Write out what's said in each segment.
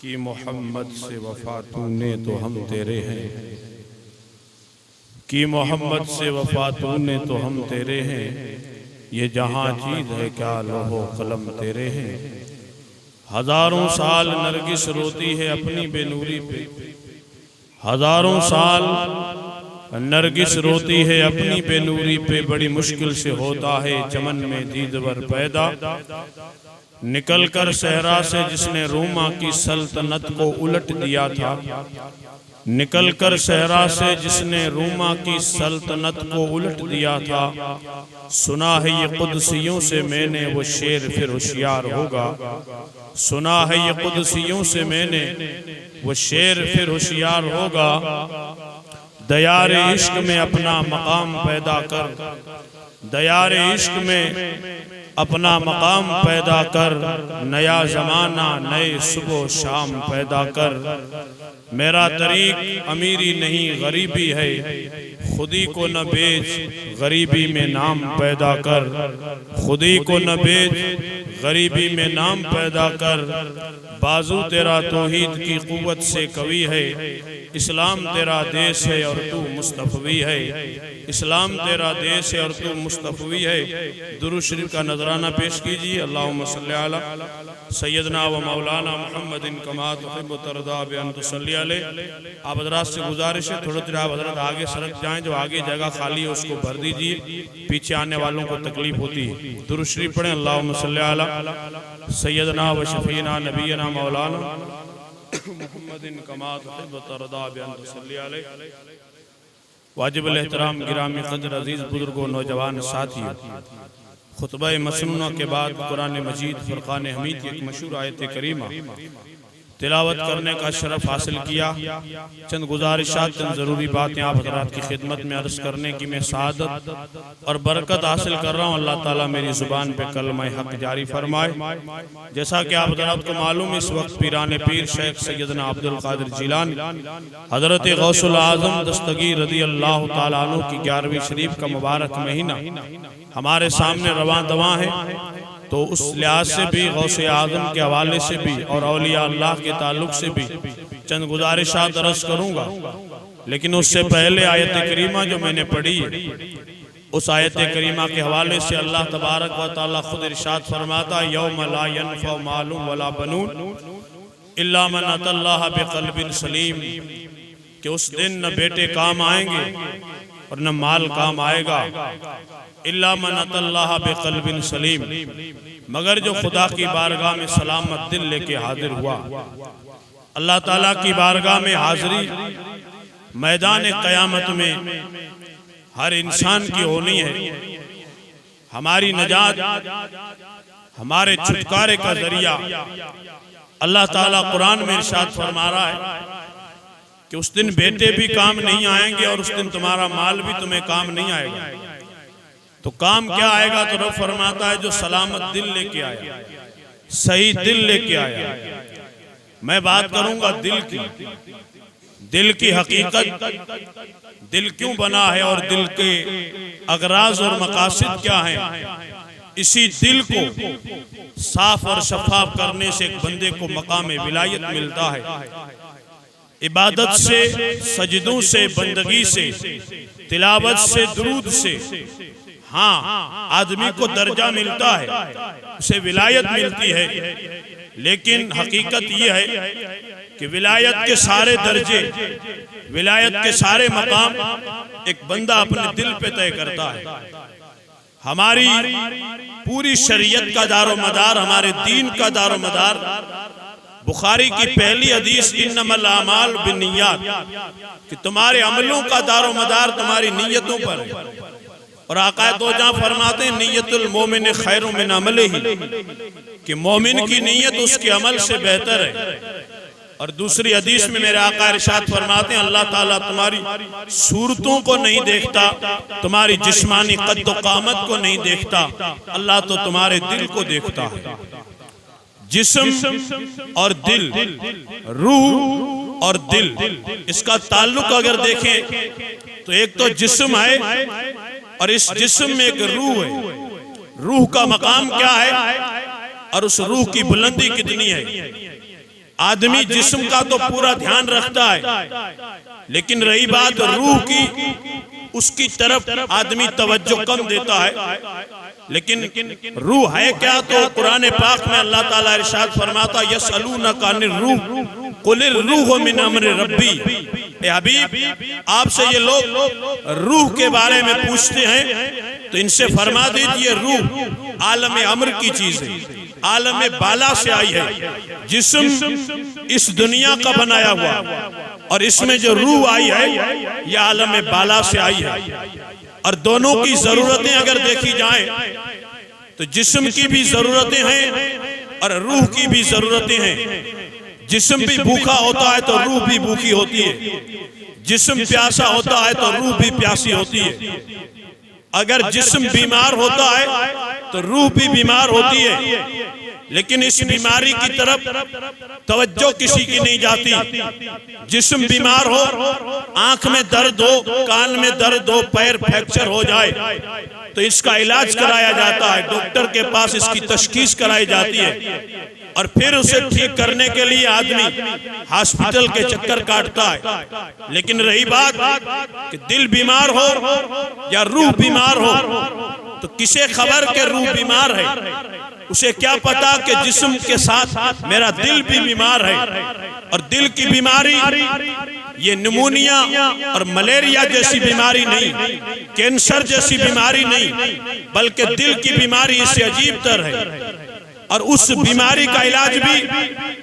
کہ محمد سے وفا تو نے تو ہم تیرے ہیں، کہ محمد سے وفا تو نے تو ہم تیرے ہیں، یہ جہاں چیز ہے کیا لوح و قلم تیرے ہیں۔ ہزاروں سال نرگس روتی ہے اپنی بے نوری پہ، ہزاروں سال نرگس روتی ہے اپنی بے نوری پہ، بڑی مشکل سے ہوتا ہے چمن میں دیدور پیدا۔ نکل کر صحرا سے جس نے روما کی سلطنت کو الٹ دیا تھا، نکل کر صحرا سے جس نے روما کی سلطنت کو الٹ دیا تھا، سنا ہے یہ قدسیوں سے میں نے وہ شیر پھر ہوشیار ہوگا، سنا ہے یہ قدسیوں سے میں نے وہ شیر پھر ہوشیار ہوگا۔ دیار عشق میں اپنا مقام پیدا کر، دیار عشق میں اپنا مقام پیدا کر، نیا زمانہ نئے صبح و شام پیدا کر۔ میرا طریق امیری نہیں غریبی ہے، خودی کو نہ بیچ غریبی میں نام پیدا کر، خودی کو نہ بیچ غریبی میں نام پیدا کر۔ بازو تیرا توحید کی قوت سے قوی ہے، اسلام تیرا دیس ہے اور تو مصطفی ہے، اسلام تیرا دیس ہے اور تو مصطفی ہے۔ درود شریف کا نذرانہ پیش کیجئے۔ اللہم صلی علی سیدنا و مولانا محمد کما تحب و ترضی بان تصلی علیہ۔ آپ حضرات سے گزارش ہے تھوڑا دیر آپ حضرات آگے سرک جائیں، جو آگے جگہ خالی ہے اس کو بھر دیجئے، پیچھے آنے والوں کو تکلیف ہوتی ہے۔ درود شریف پڑھیں۔ اللہم صلی علی سیدنا و شفینا نبینا مولانا محمد کما تحب و ترضی بان تصلی علیہ۔ واجب الاحترام گرامی قدر عزیز بزرگوں نوجوان ساتھیوں، خطبہ مسنونہ کے بعد قرآن مجید فرقان حمید کی ایک مشہور آیت کریمہ تلاوت کرنے کا شرف حاصل کیا۔ چند گزارشات، چند ضروری باتیں آپ حضرات کی خدمت میں عرض کرنے کی میں سعادت اور برکت حاصل کر رہا ہوں۔ اللہ تعالیٰ میری زبان پہ کلمہ حق جاری فرمائے۔ جیسا کہ آپ حضرات کو معلوم، اس وقت پیران پیر شیخ سیدنا عبدالقادر جیلانی حضرت غوث العظم دستگیر رضی اللہ تعالیٰ عنہ کی 11ویں شریف کا مبارک مہینہ ہمارے سامنے رواں دواں ہے، تو اس لحاظ سے بھی غوث اعظم کے حوالے سے بھی اور اولیاء اللہ کے تعلق سے بھی چند گزارشات عرض کروں گا۔ لیکن اس سے پہلے آیت کریمہ جو میں نے پڑھی ہے، اس آیت کریمہ کے حوالے سے اللہ تبارک و تعالیٰ خود ارشاد فرماتا ہے، یوم لا ینفع مال ولا بنون الا من اتی اللہ بقلب سلیم، کہ اس دن نہ بیٹے کام آئیں گے اور نہ مال کام آئے گا، الا من اتی اللہ بقلب سلیم، مگر جو خدا کی بارگاہ میں سلامت دل لے کے حاضر ہوا۔ اللہ تعالیٰ کی بارگاہ میں حاضری میدان قیامت میں ہر انسان کی ہونی ہے۔ ہماری نجات، ہمارے چھٹکارے کا ذریعہ اللہ تعالیٰ قرآن میں ارشاد فرما رہا ہے کہ اس دن بیٹے بھی کام نہیں آئیں گے اور اس دن تمہارا مال بھی تمہیں کام نہیں آئے گا۔ تو کام کیا آئے گا؟ تو رب فرماتا ہے جو سلامت دل لے کے آیا، صحیح دل لے کے آیا۔ میں بات کروں گا دل کی، دل کی حقیقت، دل کیوں بنا ہے اور دل کے اغراض اور مقاصد کیا ہیں۔ اسی دل کو صاف اور شفاف کرنے سے ایک بندے کو مقام ولایت ملتا ہے۔ عبادت سے، سجدوں سے، بندگی سے، تلاوت سے، درود سے ہاں آدمی کو درجہ ملتا ہے، اسے ولایت ملتی ہے۔ لیکن حقیقت یہ ہے کہ ولایت کے سارے درجے، ولایت کے سارے مقام ایک بندہ اپنے دل پہ طے کرتا ہے۔ ہماری پوری شریعت کا دار و مدار، ہمارے دین کا دار و مدار بخاری کی پہلی حدیث انما الاعمال بالنیات، کہ تمہارے عملوں کا دار و مدار تمہاری نیتوں پر ہے۔ اور آقا دو جہاں فرماتے ہیں نیت المومن خیر من عملہ، کہ مومن کی نیت اس کے عمل سے بہتر ہے۔ اور دوسری حدیث میں میرے آقا ارشاد فرماتے ہیں اللہ تعالیٰ تمہاری صورتوں کو نہیں دیکھتا، تمہاری جسمانی قد و قامت کو نہیں دیکھتا، اللہ تو تمہارے دل کو دیکھتا ہے۔ جسم اور دل، روح اور دل، اس کا تعلق اگر دیکھیں تو ایک تو جسم ہے اور اس جسم میں ایک روح ہے۔ روح کا مقام کیا ہے اور اس روح کی بلندی کتنی ہے؟ آدمی جسم کا تو پورا دھیان رکھتا ہے، لیکن رہی بات روح کی، اس کی طرف آدمی توجہ کم دیتا ہے۔ لیکن روح ہے کیا؟ تو قرآن پاک میں اللہ تعالیٰ ارشاد فرماتا یسألونک عن الروح قل الروح من امر ربی۔ اے حبیب، آپ سے یہ لوگ روح کے بارے میں پوچھتے ہیں تو ان سے فرما دیجئے روح عالم امر کی چیز ہے، عالم بالا سے آئی ہے۔ جسم اس دنیا کا بنایا ہوا، اور اس میں جو روح آئی ہے یہ عالم بالا سے آئی ہے۔ اور دونوں کی ضرورتیں اگر دیکھی جائیں تو جسم کی بھی ضرورتیں ہیں اور روح کی بھی ضرورتیں ہیں۔ جسم بھی بھوکا ہوتا ہے تو روح بھی بھوکی ہوتی ہے، جسم پیاسا ہوتا ہے تو روح بھی پیاسی ہوتی ہے۔ اگر جسم بیمار ہوتا ہے تو روح بھی بیمار ہوتی ہے، لیکن اس بیماری کی طرف توجہ کسی کی نہیں جاتی۔ جسم بیمار ہو، آنکھ میں درد ہو، کان میں درد ہو، پیر فریکچر ہو جائے تو اس کا علاج کرایا جاتا ہے، ڈاکٹر کے پاس اس کی تشخیص کرائی جاتی ہے، اور پھر اسے ٹھیک کرنے کے لیے آدمی ہاسپٹل کے چکر کاٹتا ہے۔ لیکن رہی بات کہ دل بیمار ہو یا روح بیمار ہو تو کسے خبر کہ روح بیمار ہے؟ اسے کیا پتا کہ جسم کے ساتھ میرا دل بھی بیمار ہے۔ اور دل کی بیماری یہ نمونیا اور ملیریا جیسی بیماری نہیں، کینسر جیسی بیماری نہیں، بلکہ دل کی بیماری اس سے عجیب تر ہے، اور اس بیماری کا علاج بھی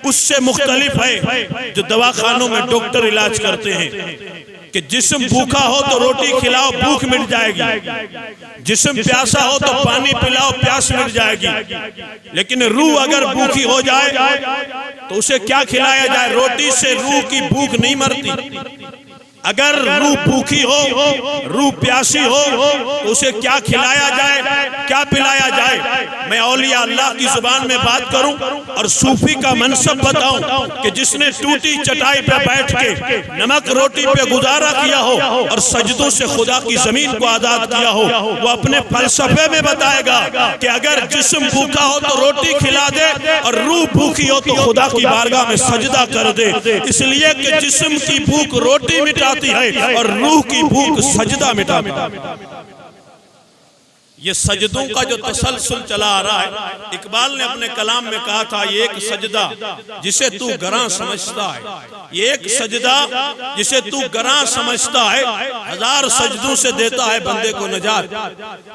اس سے مختلف ہے جو دواخانوں میں ڈاکٹر علاج کرتے ہیں۔ کہ جسم بھوکا ہو تو روٹی کھلاؤ، بھوک مٹ جائے گی، جسم پیاسا ہو تو پانی پلاؤ، پیاس مٹ جائے گی۔ لیکن روح اگر بھوکی ہو جائے تو اسے کیا کھلایا جائے؟ روٹی سے روح کی بھوک نہیں مرتی۔ اگر روح بھوکی ہو، روح پیاسی ہو تو اسے کیا کھلایا جائے، کیا پلایا جائے؟ میں اولیاء اللہ کی زبان میں بات کروں اور صوفی کا منصب بتاؤں کہ جس نے ٹوٹی چٹائی پہ بیٹھ کے نمک روٹی پہ گزارا کیا ہو اور سجدوں سے خدا کی زمین کو آزاد کیا ہو، وہ اپنے فلسفے میں بتائے گا کہ اگر جسم بھوکا ہو تو روٹی کھلا دے اور روح بھوکی ہو تو خدا کی بارگاہ میں سجدہ کر دے۔ اس لیے کہ جسم کی بھوک روٹی مٹا ہے اور روح کی بھوک سجدہ مٹاتی ہے۔ یہ سجدوں کا جو تسلسل چلا آ رہا ہے، اقبال نے اپنے کلام میں کہا تھا یہ ایک سجدہ جسے تو گراں سمجھتا ہے، یہ ایک سجدہ جسے تو گراں سمجھتا ہے، ہزار سجدوں سے دیتا ہے بندے کو نجات۔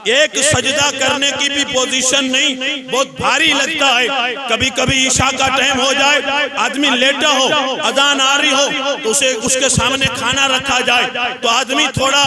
ایک سجدہ کرنے کی بھی پوزیشن نہیں، بہت بھاری لگتا ہے۔ کبھی کبھی عشاء کا ٹائم ہو جائے، آدمی لیٹا ہو، اذان آ رہی ہو تو اسے اس کے سامنے کھانا رکھا جائے تو آدمی تھوڑا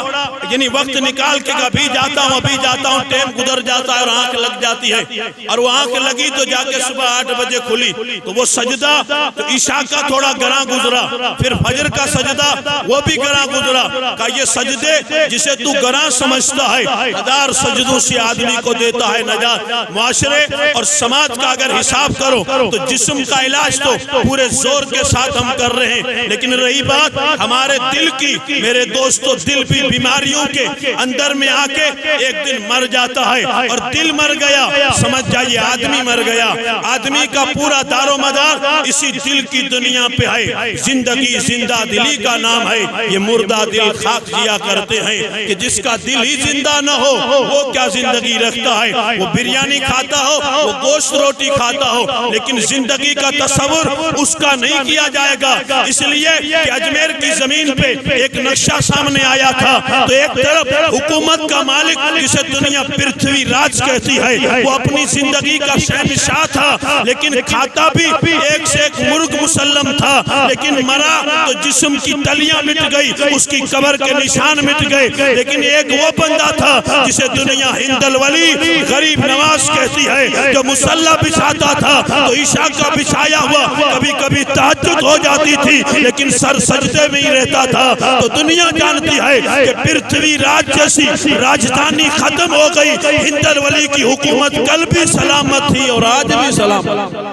یعنی وقت نکال کے ابھی جاتا ہوں ٹائم گزر جاتا ہے اور آنکھ لگ جاتی ہے، اور وہ آنکھ لگی تو جا کے صبح 8 بجے کھلی تو وہ سجدہ تو عشاء کا تھوڑا گراں گزرا، پھر فجر کا سجدہ وہ بھی گراں گزرا۔ کہ یہ سجدے جسے تو گراں سمجھتا ہے، ہزار سجدوں سے آدمی کو دیتا ہے نجات۔ معاشرے اور سماج کا اگر حساب کرو تو جسم کا علاج تو پورے زور کے ساتھ ہم کر رہے ہیں، لیکن رہی بات ہمارے دل کی، میرے دوستو دل بھی بیماریوں کے اندر میں آ کے ایک دن مر جاتا ہے، اور دل مر گیا سمجھ جائیے آدمی مر گیا۔ آدمی کا پورا دار و مدار اسی دل کی دنیا پہ ہے۔ زندگی زندہ دلی کا نام ہے، یہ مردہ دل خاک جیا کرتے ہیں کہ جس کا دل ہی زندہ نہ ہو وہ کیا زندگی رکھتا ہے؟ وہ بریانی کھاتا ہو، وہ گوشت روٹی کھاتا ہو، لیکن زندگی کا تصور اس کا نہیں کیا جائے گا۔ اس لیے کہ اجمیر کی زمین پہ ایک نقشہ سامنے آیا تھا تو ایک طرف حکومت کا مالک جسے دنیا پرتھوی راج کہتی ہے، وہ اپنی زندگی کا شہنشاہ تھا، لیکن کھاتا بھی ایک سے ایک مرغ مسلم تھا، لیکن مرا تو جسم کی تلیاں مٹ گئی، اس کی قبر کے نشان مٹ گئے۔ لیکن ایک وہ بندہ تھا جسے دنیا ہند الولی غریب نواز کہتی ہے، جو مصلی بچھاتا تھا تو عشاء کا بچھایا ہوا کبھی کبھی تہجد ہو جاتی تھی لیکن سر سجدے میں ہی رہتا تھا۔ تو دنیا جانتی ہے کہ پرتھوی راج جیسی راجدھانی ختم ہو گئی، ہند الولی کی حکومت کل بھی سلامت تھی اور آج بھی سلامت۔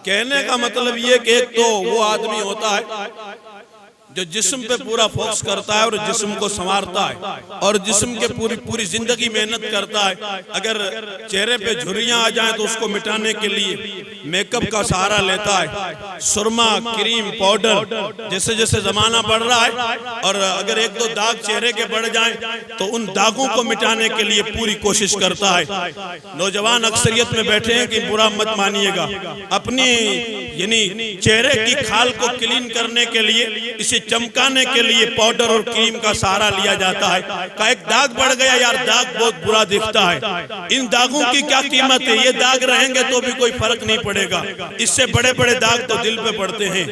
کہنے کا مطلب یہ کہ ایک تو وہ آدمی ہوتا ہے جو جسم پہ پورا فوکس کرتا ہے اور جسم کو سنوارتا ہے اور جسم کے پوری زندگی محنت کرتا ہے، اگر چہرے پہ جھریاں آ جائیں تو اس کو مٹانے کے لیے میک اپ کا سہارا لیتا ہے، سرما، کریم، پاؤڈر، جیسے جیسے زمانہ بڑھ رہا ہے، اور اگر ایک دو داغ چہرے کے بڑھ جائیں تو ان داغوں کو مٹانے کے لیے پوری کوشش کرتا ہے۔ نوجوان اکثریت میں بیٹھے ہیں کہ برا مت مانیے گا، اپنی یعنی چہرے کی کھال کو کلین کرنے کے لیے، اسے چمکانے کے لیے پاؤڈر اور کریم کا سہارا لیا جاتا ہے۔ کہ ایک داغ بڑھ گیا یار، داغ بہت برا دکھتا ہے، ان داغوں کی کیا قیمت ہے؟ یہ داغ رہیں گے تو بھی کوئی فرق نہیں پڑے گا، اس سے بڑے بڑے داغ تو دل پہ پڑتے ہیں۔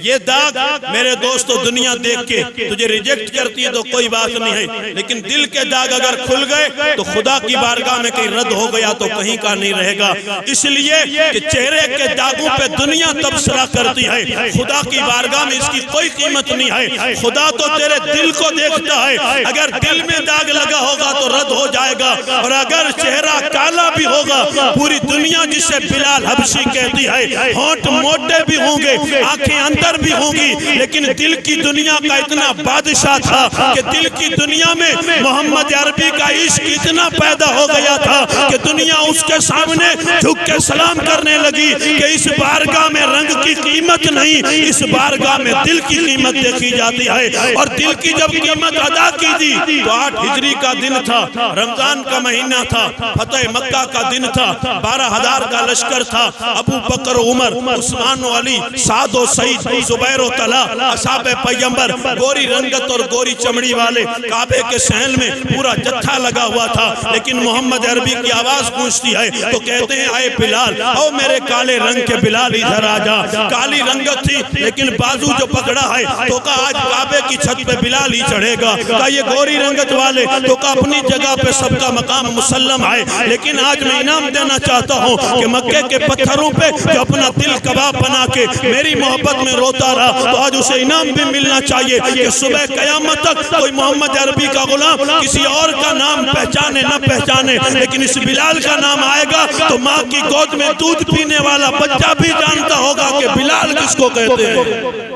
یہ داغ میرے دوستو دنیا دیکھ کے تجھے ریجیکٹ کرتی ہے تو کوئی بات نہیں ہے، لیکن دل کے داغ اگر کھل گئے تو خدا کی بارگاہ میں کہیں رد ہو گیا تو کہیں کا نہیں رہے گا۔ اس لیے کہ چہرے کے داغوں پہ دنیا تبصرہ کرتی ہے، خدا کی بارگاہ میں اس کی کوئی قیمت نہیں ہے۔ خدا تو تیرے دل کو دیکھتا ہے، اگر دل میں داغ لگا ہوگا تو رد ہو جائے گا، اور اگر چہرہ کالا بھی ہوگا، پوری دنیا جسے بلال حبشی کہتی ہے، ہونٹ موٹے بھی ہوں گے، آنکھیں اندر بھی ہوں گی، لیکن دل کی دنیا کا اتنا بادشاہ تھا کہ دل کی دنیا میں محمد عربی کا عشق اتنا پیدا ہو گیا تھا کہ دنیا اس کے سامنے جھک کے سلام کرنے لگی کہ اس بارگاہ میں رنگ کی قیمت نہیں، اس بارگاہ میں دل کی قیمت دیکھی جاتی ہے۔ اور دل کی جب قیمت ادا کی دی تو 8 ہجری کا دن تھا، رمضان کا مہینہ تھا، فتح مکہ کا دن تھا، 12,000 کا لشکر تھا، ابو بکر، عمر، عثمان و علی، سعد و سعید، زبیر و طلحہ، اصحاب پیغمبر، گوری رنگت اور گوری چمڑی والے، کعبے کے صحن میں پورا جتھا لگا ہوا تھا، لیکن محمد عربی کی آواز گونجتی ہے تو کہتے ہیں اے بلال، او میرے کالے رنگ کے بلال ادھر آ جا۔ کالی رنگت تھی لیکن بازو جو پکڑا ہے تو کہا آج کعبے کی چھت پہ بلال ہی چڑھے گا۔ کہا یہ گوری رنگت والے تو کہا اپنی جگہ پہ سب کا مقام مسلم ہے، لیکن آج میں انعام دینا چاہتا ہوں کہ مکے کے پتھروں پہ جو اپنا دل کباب بنا کے میری محبت میں روتا رہا تو آج اسے انعام بھی ملنا چاہیے کہ صبح قیامت تک کوئی محمد عربی کا غلام کسی اور کا نام پہچانے نہ پہچانے، لیکن اس بلال کا نام آئے گا تو ماں کی گود میں دودھ پینے والا بچہ بھی جانتا ہوگا کہ بلال کس کو کہتے ہیں۔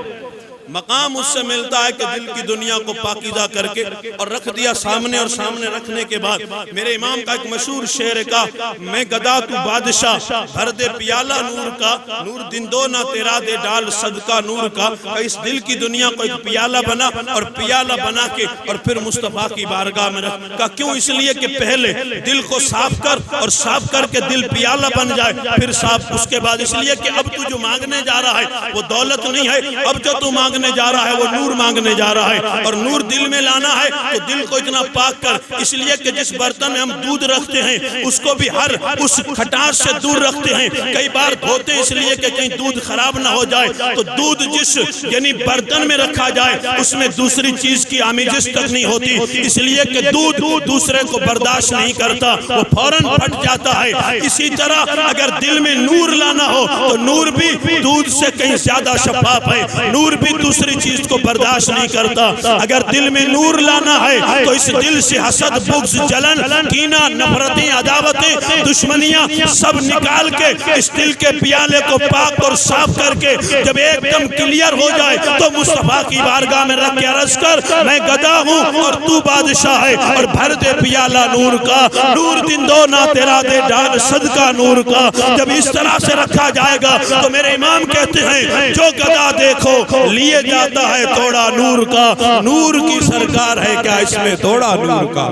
مقام اس سے ملتا ہے کہ دل کی دنیا کو پاکیزہ کر کے اور رکھ دیا سامنے، اور سامنے رکھنے کے بعد میرے امام کا ایک مشہور شعر کا، میں گدا تو بادشاہ بھر دے پیالہ نور کا، نور دن دو نہ تیرا دے ڈال صدقہ نور کا۔ اس دل کی دنیا کو ایک پیالہ بنا اور پیالہ بنا کے اور پھر مصطفیٰ کی بارگاہ میں رکھا۔ کیوں؟ اس لیے کہ پہلے دل کو صاف کر اور صاف کر کے دل پیالہ بن جائے، پھر صاف اس کے بعد، اس لیے کہ اب تو جو مانگنے جا رہا ہے وہ دولت نہیں ہے، اب جو تو مانگنے جا رہا ہے وہ نور مانگنے جا رہا ہے، اور نور دل میں لانا ہے تو دل کو اتنا پاک کر۔ اس لیے کہ جس برتن میں ہم دودھ رکھتے ہیں اس کو بھی ہر اس کھٹاس سے دور رکھتے ہیں، کئی بار دھوتے ہیں اس لیے کہ کہیں دودھ خراب نہ ہو جائے، تو دودھ جس یعنی برتن میں رکھا جائے اس میں دوسری چیز کی آمیزش تک نہیں ہوتی، اس لیے کہ دودھ دوسرے کو برداشت نہیں کرتا، وہ فوراً پھٹ جاتا ہے۔ اسی طرح اگر دل میں نور لانا ہو تو نور بھی دودھ سے کہیں زیادہ شفاف ہے، نور بھی دوسری چیز کو برداشت نہیں کرتا۔ اگر دل میں نور لانا ہے تو اس دل سے حسد، بغض، جلن، کینہ، نفرتیں، عداوتیں، دشمنیاں سب نکال کے اس دل کے پیالے کو پاک اور صاف کر کے جب ایک دم کلیئر ہو جائے تو مصطفیٰ کی بارگاہ میں رکھ کے عرض کر، میں گدا ہوں اور تو بادشاہ ہے، اور بھر دے پیالہ نور کا، نور دن دو نہ تیرا دے ڈال صدقہ نور کا۔ جب اس طرح سے رکھا جائے گا تو میرے امام کہتے ہیں جو گدا دیکھو لیے جاتا ہے توڑا نور کا، نور کی سرکار ہے کیا اس میں توڑا نور کا۔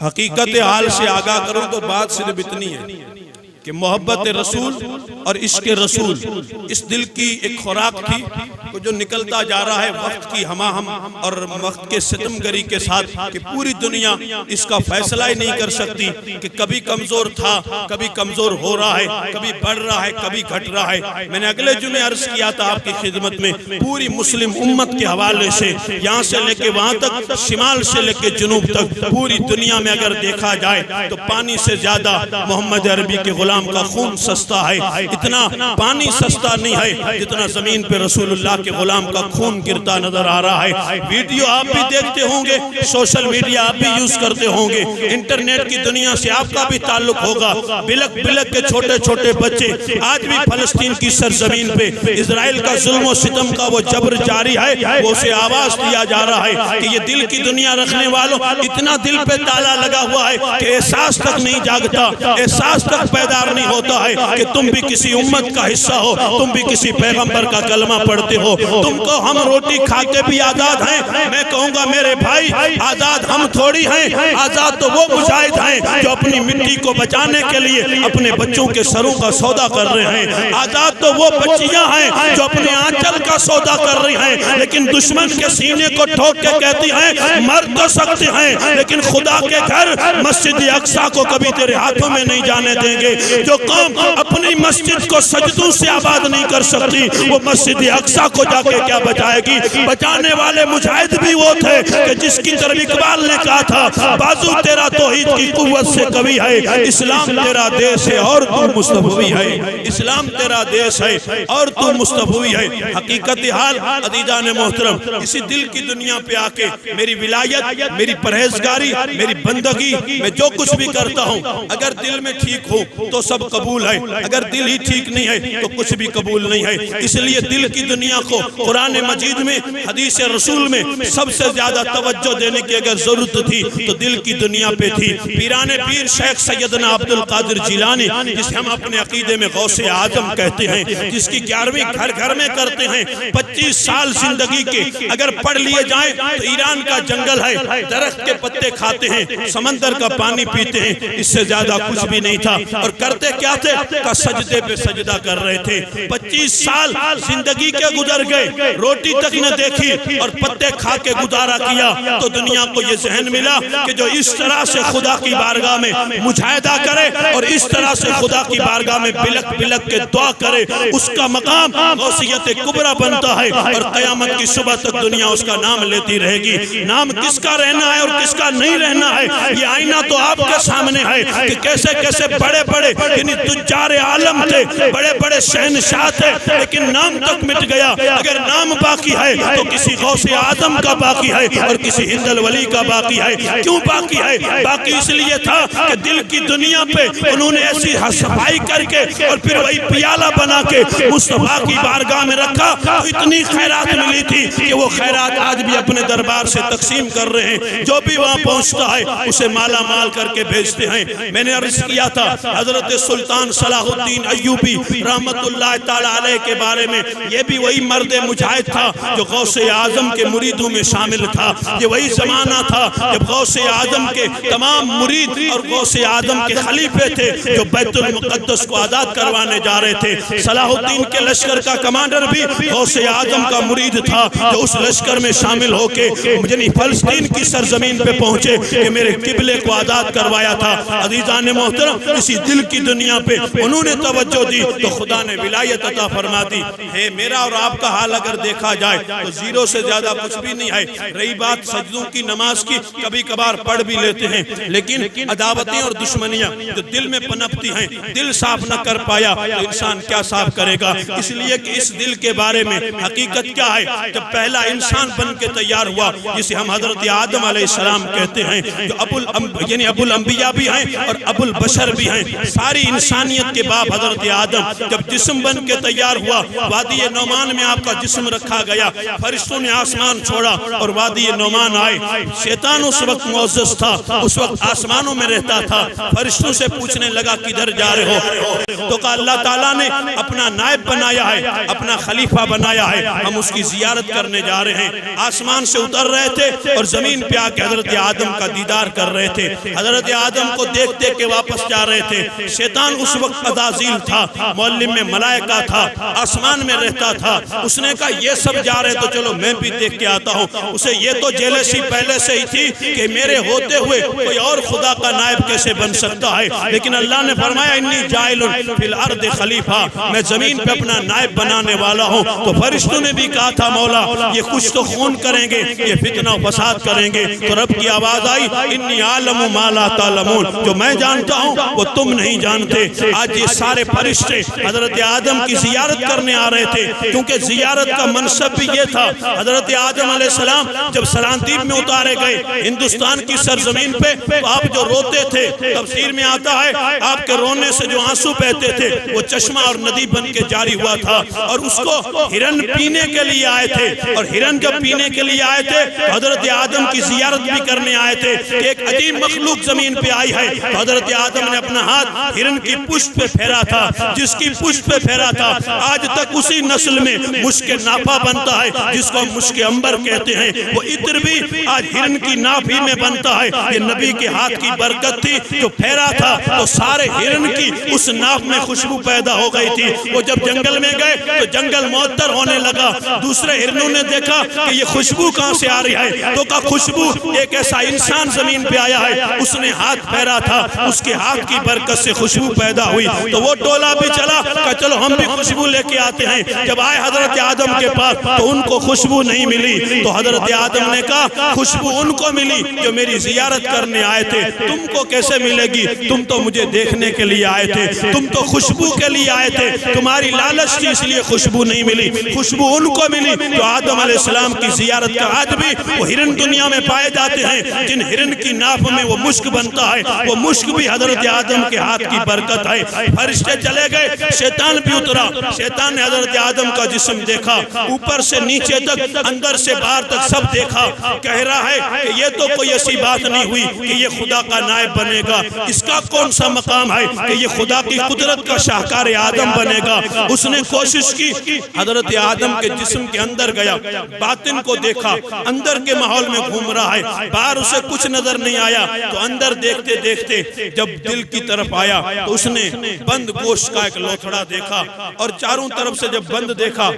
حقیقت حال سے آگاہ کروں تو بات صرف اتنی ہے کہ محبت رسول اور عشق رسول اس دل کی ایک خوراک تھی جو نکلتا جا رہا ہے وقت کی ہماہم اور وقت کے ستمگری کے ساتھ، کہ پوری دنیا اس کا فیصلہ ہی نہیں کر سکتی کہ کبھی کمزور تھا، کبھی کمزور ہو رہا ہے، کبھی بڑھ رہا ہے، کبھی گھٹ رہا ہے۔ میں نے اگلے جمعے عرض کیا تھا آپ کی خدمت میں، پوری مسلم امت کے حوالے سے یہاں سے لے کے وہاں تک، شمال سے لے کے جنوب تک، پوری دنیا میں اگر دیکھا جائے تو پانی سے زیادہ محمد عربی کے غلام غلام کا خون سستا ہے، اتنا پانی سستا نہیں ہے جتنا زمین پہ رسول اللہ کے غلام کا خون گرتا نظر آ رہا ہے۔ ویڈیو آپ بھی دیکھتے ہوں گے، سوشل میڈیا آپ بھی یوز کرتے ہوں گے، انٹرنیٹ کی دنیا سے آپ کا بھی تعلق ہوگا۔ بلک بلک کے چھوٹے چھوٹے بچے آج بھی فلسطین کی سرزمین پہ اسرائیل کا ظلم و ستم کا وہ جبر جاری ہے، وہ اسے آواز دیا جا رہا ہے کہ یہ دل کی دنیا رکھنے والوں، اتنا دل پہ تالا لگا ہوا ہے کہ احساس تک نہیں جاگتا، احساس تک بیدار نہیں ہوتا ہے کہ تم بھی کسی امت کا حصہ ہو، تم بھی کسی پیغمبر کا کلمہ پڑھتے ہو۔ تم کو ہم روٹی کھا کے بھی آزاد ہیں، میں کہوں گا میرے بھائی آزاد ہم تھوڑی ہیں، آزاد تو وہ مجاہد ہیں جو اپنی مٹی کو بچانے کے لیے اپنے بچوں کے سروں کا سودا کر رہے ہیں، آزاد تو وہ بچیاں ہیں جو اپنے آنچل کا سودا کر رہی ہیں، لیکن دشمن کے سینے کو ٹھوک کے کہتی ہیں مر تو سکتے ہیں لیکن خدا کے گھر مسجد اقصی کو کبھی تیرے ہاتھوں میں نہیں جانے دیں گے۔ جو قوم اپنی مسجد کو سجدوں سے آباد نہیں کر سکتی، وہ مسجد اقصی کو جا کے کیا بچائے گی؟ بچانے والے مجاہد بھی وہ تھے کہ جس کی طرف اقبال نے کہا تھا بازو تیرا توحید کی قوت سے قوی ہے، اسلام تیرا دیس ہے اور تو مصطفی ہے، اسلام تیرا دیس ہے اور تو مصطفی ہے۔ حقیقت حال عزیزان محترم، اسی دل کی دنیا پہ آ کے میری ولایت، میری پرہیزگاری، میری بندگی، میں جو کچھ بھی کرتا ہوں اگر دل میں ٹھیک ہو تو سب قبول ہے، اگر دل ہی ٹھیک نہیں ہے تو کچھ بھی قبول نہیں ہے۔ اس لیے دل کی دنیا کو قرآن مجید میں، حدیث رسول میں سب سے زیادہ توجہ دینے کی اگر ضرورت تھی تو دل کی دنیا پہ تھی۔ پیران پیر شیخ سیدنا عبدالقادر جیلانی، جسے ہم اپنے عقیدے میں غوث اعظم کہتے ہیں، جس کی 11ویں گھر گھر میں کرتے ہیں، 25 سال زندگی کے اگر پڑھ لیے جائیں تو ایران کا جنگل ہے، درخت کے پتے کھاتے ہیں، سمندر کا پانی پیتے ہیں، اس سے زیادہ کچھ بھی نہیں تھا۔ اور کرتے کیا تھے؟ سجدے پہ سجدہ کر رہے تھے۔ 25 سال زندگی کے گزر گئے، روٹی تک نہ دیکھی اور پتے کھا کے گزارا کیا، تو دنیا کو یہ ذہن ملا کہ جو اس طرح سے خدا کی بارگاہ میں مجاہدہ کرے اور اس طرح سے خدا کی بارگاہ میں بلک بلک کے دعا کرے، اس کا مقام غوثیت کبریٰ بنتا ہے اور قیامت کی صبح تک دنیا اس کا نام لیتی رہے گی۔ نام کس کا رہنا ہے اور کس کا نہیں رہنا ہے، یہ آئینہ تو آپ کے سامنے ہے کہ کیسے کیسے بڑے بڑے یعنی تجار عالم تھے، بڑے بڑے شہنشاہ تھے، لیکن نام تک مٹ گیا۔ اگر نام باقی ہے تو کسی غوث اعظم کا باقی ہے اور کسی ہند الولی کا باقی ہے۔ کیوں باقی ہے؟ باقی اس لیے تھا کہ دل کی دنیا پہ انہوں نے ایسی صفائی کر کے اور پھر وہی پیالہ بنا کے مصطفیٰ کی بارگاہ میں رکھا، تو اتنی خیرات ملی تھی کہ وہ خیرات آج بھی اپنے دربار سے تقسیم کر رہے ہیں۔ جو بھی وہاں پہنچتا ہے اسے مالا مال کر کے بھیجتے ہیں۔ میں نے عرض کیا تھا حضرت سلطان صلاح الدین ایوبی رحمت اللہ تعالیٰ علیہ کے بارے میں، یہ بھی وہی مرد مجاہد تھا جو غوث اعظم کے مریدوں میں شامل تھا۔ یہ وہی زمانہ تھا جب غوث اعظم کے تمام مرید اور غوث اعظم کے خلیفے تھے جو بیت المقدس کو آزاد کروانے جا رہے تھے۔ صلاح الدین کے لشکر کا کمانڈر بھی غوث اعظم کا مرید تھا جو اس لشکر میں شامل ہو کے یعنی فلسطین کی سرزمین پہ پہنچے کہ میرے قبلے کو آزاد کروایا تھا۔ عزیزان محترم، اسی دل کی دنیا پہ انہوں نے توجہ دی تو خدا نے ولایت عطا فرما دی۔ ہے میرا اور آپ کا حال اگر دیکھا جائے تو زیرو سے زیادہ کچھ بھی نہیں ہے۔ رہی بات سجدوں کی نماز کی، کبھی کبھار پڑھ بھی لیتے ہیں، لیکن عداوتیں اور دشمنیاں جو دل میں پنپتی ہیں، دل صاف نہ کر پایا تو انسان کیا صاف کرے گا؟ اس لیے کہ اس دل کے بارے میں حقیقت کیا ہے؟ جب پہلا انسان بن کے تیار ہوا جسے ہم حضرت آدم علیہ السلام کہتے ہیں، جو ابو الانبیاء بھی ہیں اور ابو البشر بھی ہیں، ساری انسانیت کے باپ حضرت آدم جب جسم بن کے تیار ہوا، وادی نعمان میں آپ کا جسم رکھا گیا، فرشتوں نے آسمان چھوڑا اور وادی نعمان آئے۔ شیطان اس وقت معزز تھا، اس وقت آسمانوں میں رہتا تھا، فرشتوں سے پوچھنے لگا کدھر جا رہے ہو؟ تو کہا اللہ تعالیٰ نے اپنا نائب بنایا ہے، اپنا خلیفہ بنایا ہے، ہم اس کی زیارت کرنے جا رہے ہیں۔ آسمان سے اتر رہے تھے اور زمین پہ آ کے حضرت آدم کا دیدار کر رہے تھے، حضرت آدم کو دیکھ دیکھ کے واپس جا رہے تھے۔ شیطان اس وقت عزازیل تھا، معلم میں ملائکہ تھا، آسمان میں رہتا تھا۔ اس نے کہا یہ سب جا رہے تو چلو میں بھی دیکھ کے آتا ہوں۔ اسے یہ تو جیلسی پہلے سے ہی تھی کہ میرے ہوتے ہوئے کوئی اور خدا کا نائب کیسے بن سکتا ہے، لیکن اللہ نے فرمایا انی جائل فی الارض خلیفہ، میں زمین پہ اپنا نائب بنانے والا ہوں۔ تو فرشتوں نے بھی کہا تھا مولا یہ کچھ تو خون کریں گے، یہ فتنہ و فساد کریں گے، تو رب کی آواز آئی انی عالم ما لا تعلمون، جو میں جانتا ہوں وہ تم نہیں جانتے. آج یہ سارے فرشتے حضرت آدم کی زیارت کرنے آ رہے تھے، کیونکہ زیارت کا منصب بھی یہ تھا. حضرت آدم علیہ السلام جب سلانتیب میں اتارے گئے ہندوستان کی سرزمین پہ، تو آپ جو روتے تھے، تفسیر میں آتا ہے آپ کے رونے سے جو آنسو بہتے تھے وہ چشمہ اور ندی بن کے جاری ہوا تھا. اور اس کو ہرن پینے کے لیے آئے تھے، اور ہرن جب پینے کے لیے آئے تھے حضرت آدم کی زیارت بھی کرنے آئے تھے کہ ایک عجیب مخلوق زمین پہ آئی ہے. تو حضرت آدم نے اپنا ہاتھ ہرن کی پشت پہ پھیرا تھا. جس کی پشت پہ پھیرا تھا آج تک اسی نسل میں مشک ناپا بنتا ہے، جس کو ہم مشک امبر کہتے ہیں. وہ عطر بھی آج ہرن کی ناپ ہی میں بنتا ہے. یہ نبی کے ہاتھ کی برکت تھی جو پھیرا تھا، تو سارے ہرن کی اس ناپ میں خوشبو پیدا ہو گئی تھی. وہ جب جنگل میں گئے تو جنگل معطر ہونے لگا. دوسرے ہرنوں نے دیکھا کہ یہ خوشبو کہاں سے آ رہی ہے، تو کہا خوشبو ایک ایسا انسان زمین پہ آیا ہے، اس نے ہاتھ پھیرا تھا، اس کے ہاتھ کی برکت سے خوشبو پیدا ہوئی. تو وہ ٹولا بھی چلا کہ چلو ہم بھی خوشبو لے کے آتے ہیں. جب آئے حضرت آدم کے پاس تو ان کو خوشبو نہیں ملی. تو حضرت آدم نے کہا خوشبو ان کو ملی جو میری زیارت کرنے آئے تھے، تم کو کیسے ملے گی؟ تم تو مجھے دیکھنے کے لیے آئے تھے، تم تو خوشبو کے لیے آئے تھے، تمہاری لالچ تھی اس لیے خوشبو نہیں ملی. خوشبو ان کو ملی جو آدم علیہ السلام کی زیارت کا. آج بھی وہ ہرن دنیا میں پائے جاتے ہیں جن ہرن کی ناف میں وہ مشک بنتا ہے، وہ مشک بھی حضرت آدم کے ہاتھ کی برکت ہے. فرشتے چلے گئے، شیطان بھی اترا. شیطان نے حضرت آدم کا جسم دیکھا، اوپر سے نیچے تک، اندر سے باہر تک سب دیکھا. کہہ رہا ہے کہ یہ تو کوئی ایسی بات نہیں ہوئی کہ یہ خدا کا نائب بنے گا. اس کا کون سا مقام ہے کہ یہ خدا کی قدرت کا شاہکار آدم بنے گا؟ اس نے کوشش کی، حضرت آدم کے جسم کے اندر گیا، باطن کو دیکھا، اندر کے ماحول میں گھوم رہا ہے، باہر اسے کچھ نظر نہیں آیا. تو اندر دیکھتے دیکھتے جب دل کی طرف آیا تو اس نے بند گوشت کا ایک لوتھڑا دیکھا. اور چاروں طرف سے جب بند دیکھا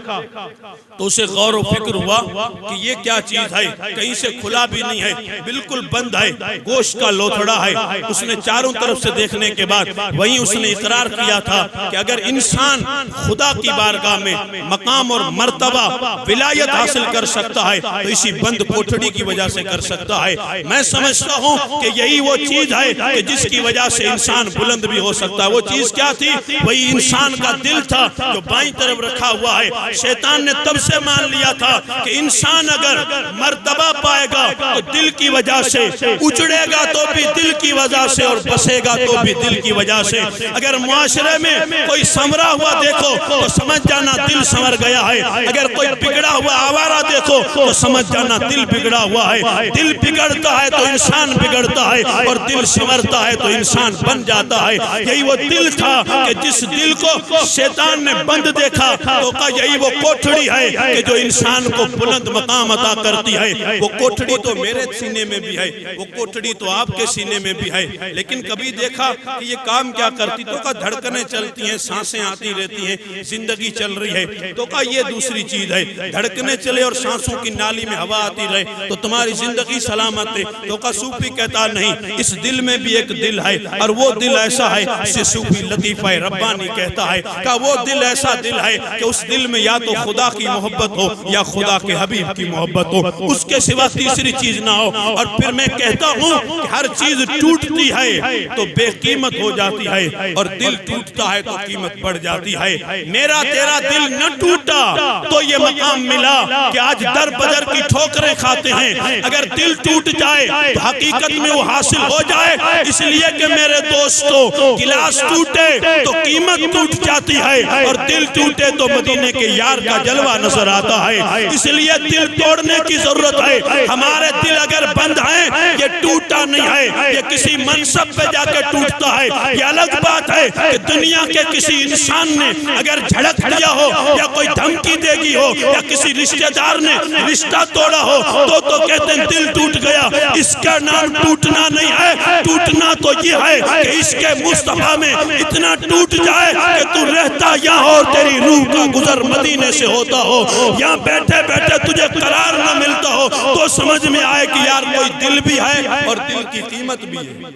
تو اسے غور و فکر ہوا کہ یہ کیا چیز ہے، کہیں سے کھلا بھی نہیں ہے، بالکل بند ہے، گوشت کا لوتھڑا ہے. اس نے چاروں طرف سے دیکھنے کے بعد وہیں اس نے اقرار کیا تھا کہ اگر انسان خدا کی بارگاہ میں مقام اور مرتبہ ولایت حاصل کر سکتا ہے تو اسی بند کوٹھڑی کی وجہ سے کر سکتا ہے. میں سمجھتا ہوں کہ یہی وہ چیز ہے کہ جس کی وجہ سے انسان بلند بھی ہو سکتا ہے. وہ چیز کیا تھی؟ وہی انسان کا دل تھا جو بائیں طرف رکھا ہوا ہے. شیطان نے تب سے مان لیا تھا کہ انسان اگر مرتبہ پائے گا تو دل کی وجہ سے، اچڑے گا تو بھی دل کی وجہ سے، اور بسے گا تو بھی دل کی وجہ سے. اگر معاشرے میں کوئی سنورا ہوا دیکھو تو سمجھ جانا دل سنور گیا ہے. اگر کوئی بگڑا ہوا آوارہ دیکھو تو سمجھ جانا دل بگڑا ہوا ہے. دل بگڑتا ہے تو انسان بگڑتا ہے، اور دل سنورتا ہے تو انسان بن جاتا ہے. یہی وہ دل تھا کہ جس دل کو شیطان نے بند دیکھا تو کہا یہی وہ کوٹھڑی ہے کہ جو انسان کو بلند مقام عطا کرتی ہے. وہ کوٹھڑی تو میرے سینے میں بھی ہے، وہ کوٹھڑی تو آپ کے سینے میں بھی ہے، لیکن کبھی دیکھا کہ یہ کام کیا کرتی؟ تو کہا دھڑکنیں چلتی ہیں، سانسیں آتی رہتی ہیں، زندگی چل رہی ہے. تو کہا یہ دوسری چیز ہے، دھڑکنیں چلے اور سانسوں کی نالی میں ہوا آتی رہے تو تمہاری زندگی سلامت ہے. تو کہا صوفی کہتا نہیں، اس دل میں بھی ایک دل ہے، اور وہ دل ایسا ہے جسے صوفی لطیفہ ربانی کہتا ہے. کہا وہ دل ایسا دل ہے کہ اس دل میں یا تو خدا کی محبت ہو یا خدا کے حبیب کی محبت ہو، اس کے سوا تیسری چیز نہ ہو. اور پھر میں کہتا ہوں کہ ہر چیز ٹوٹتی ہے تو بے قیمت ہو جاتی ہے، اور دل ٹوٹتا ہے تو قیمت بڑھ جاتی ہے. میرا تیرا دل نہ ٹوٹا تو یہ مقام ملا کہ آج در بدر کی ٹھوکریں کھاتے ہیں. اگر دل ٹوٹ جائے تو حقیقت میں وہ حاصل ہو جائے. اس لیے کہ میرے دوستو، گلاس ٹوٹے تو قیمت ٹوٹ جاتی ہے، اور دل ٹوٹے تو مدینے کے یار کا جلوہ نظر آتا ہے. اس لیے دل توڑنے کی ضرورت ہے. ہمارے دل اگر بند ہیں، یہ ٹوٹا نہیں ہے، یہ کسی منصب پہ جا کے ٹوٹتا ہے. یہ الگ بات ہے کہ دنیا کے کسی انسان نے اگر جھڑک دیا ہو یا کوئی دھمکی دے گی ہو یا کسی رشتہ دار نے رشتہ توڑا ہو تو کہتے ہیں دل ٹوٹ گیا. اس کا نام ٹوٹنا نہیں ہے. ٹوٹنا تو یہ ہے کہ اس کے مصطفیٰ میں اتنا ٹوٹ جائے کہ تو رہتا یہاں اور تیری روح کا گزر مدینے سے ہوتا ہو. یہاں بیٹھے بیٹھے تجھے قرار نہ ملتا ہو تو سمجھ میں آئے کہ یار کوئی دل بھی ہے اور دل کی قیمت بھی ہے.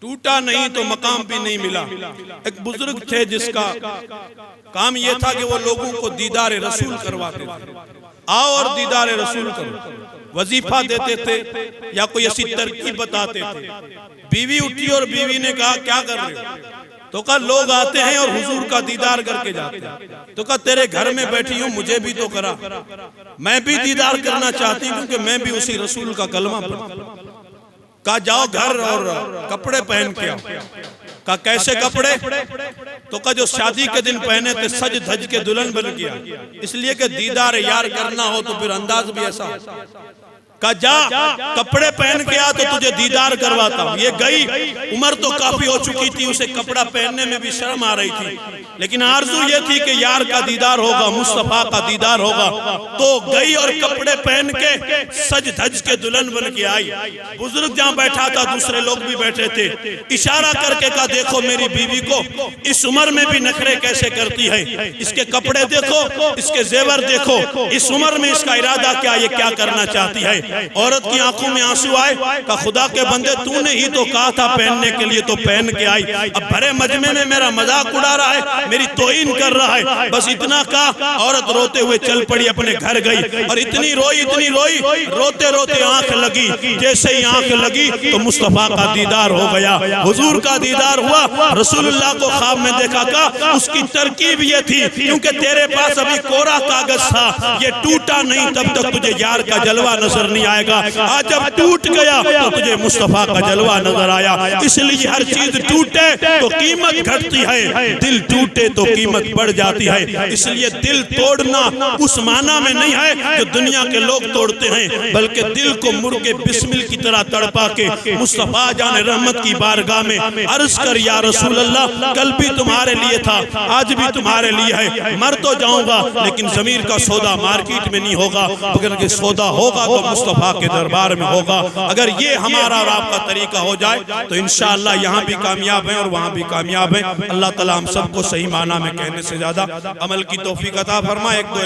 ٹوٹا نہیں تو مقام بھی نہیں ملا. ایک بزرگ تھے جس کا کام یہ تھا کہ وہ لوگوں کو دیدار رسول کرواتے تھے. آؤ اور دیدار رسول کرو. وظیفہ دیتے تھے یا کوئی ایسی ترکیب بتاتے تھے. بیوی اٹھی اور بیوی نے کہا کیا کر رہے ہو؟ تو کہا لوگ آتے ہیں اور حضور کا دیدار کر کے جاتے ہیں۔ تو کہا تیرے گھر میں بیٹھی ہوں، مجھے بھی تو کرا، میں بھی دیدار کرنا چاہتی ہوں کیونکہ میں بھی اسی رسول کا کلمہ پڑھتا ہوں۔ کہا جاؤ گھر اور کپڑے پہن کے آؤ۔ کہا کیسے کپڑے؟ تو کہا جو شادی کے دن پہنے تھے، سج دھج کے دلہن بن گیا، اس لیے کہ دیدار یار کرنا ہو تو پھر انداز بھی ایسا ہو۔ کہا جا کپڑے پہن کے آ تو تجھے دیدار کرواتا ہوں۔ یہ گئی، عمر تو کافی ہو چکی تھی، اسے کپڑا پہننے میں بھی شرم آ رہی تھی، لیکن آرزو یہ تھی کہ یار کا دیدار ہوگا، مصطفیٰ کا دیدار ہوگا، تو گئی اور کپڑے پہن کے سج دھج کے دلہن بن کے آئی۔ بزرگ جہاں بیٹھا تھا دوسرے لوگ بھی بیٹھے تھے، اشارہ کر کے کہا دیکھو میری بیوی کو، اس عمر میں بھی نخرے کیسے کرتی ہے، اس کے کپڑے دیکھو، اس کے زیور دیکھو، اس عمر میں اس کا ارادہ کیا، یہ کیا کرنا چاہتی ہے۔ عورت کی آنکھوں میں آنسو آئے، کہا خدا کے بندے تو نے ہی تو کہا تھا پہننے کے لیے، تو پہن کے آئی، اب بھرے مجمع میں میرا مذاق اڑا رہا ہے، میری توہین کر رہا ہے۔ بس اتنا کہا، عورت روتے ہوئے چل پڑی، اپنے گھر گئی اور اتنی روئی روتے روتے آنکھ لگی، جیسے ہی آنکھ لگی تو مصطفیٰ کا دیدار ہو گیا، حضور کا دیدار ہوا۔ رسول اللہ کو خواب میں دیکھا، کہا اس کی ترکیب یہ تھی کیونکہ تیرے پاس ابھی کورا کاغذ تھا، یہ ٹوٹا نہیں، تب تک تجھے یار کا جلوہ نظر نہیں آئے گا، آج جب ٹوٹ گیا تو تجھے مصطفیٰ کا جلوہ نظر آیا۔ اس لیے ہر چیز ٹوٹے تو قیمت گھٹتی ہے، دل ٹوٹے تو قیمت بڑھ جاتی ہے۔ اس لیے دل توڑنا اس معنی میں نہیں ہے جو دنیا کے لوگ توڑتے ہیں، بلکہ دل کو مرغ بسمل کی طرح تڑپا کے مصطفیٰ جان رحمت کی بارگاہ میں عرض کر یا رسول اللہ کل بھی تمہارے لیے تھا، آج بھی تمہارے لیے ہے، مر تو جاؤں گا لیکن ضمیر کا سودا مارکیٹ میں نہیں ہوگا، اگر یہ سودا ہوگا تو مصطفیٰ کے دربار میں ہوگا۔ اگر یہ ہمارا اور آپ کا طریقہ ہو جائے تو انشاءاللہ یہاں بھی کامیاب ہیں اور وہاں بھی کامیاب ہیں۔ اللہ تعالیٰ ہم سب کو صحیح معنی میں کہنے سے زیادہ عمل کی توفیق عطا فرمائے۔ ایک دو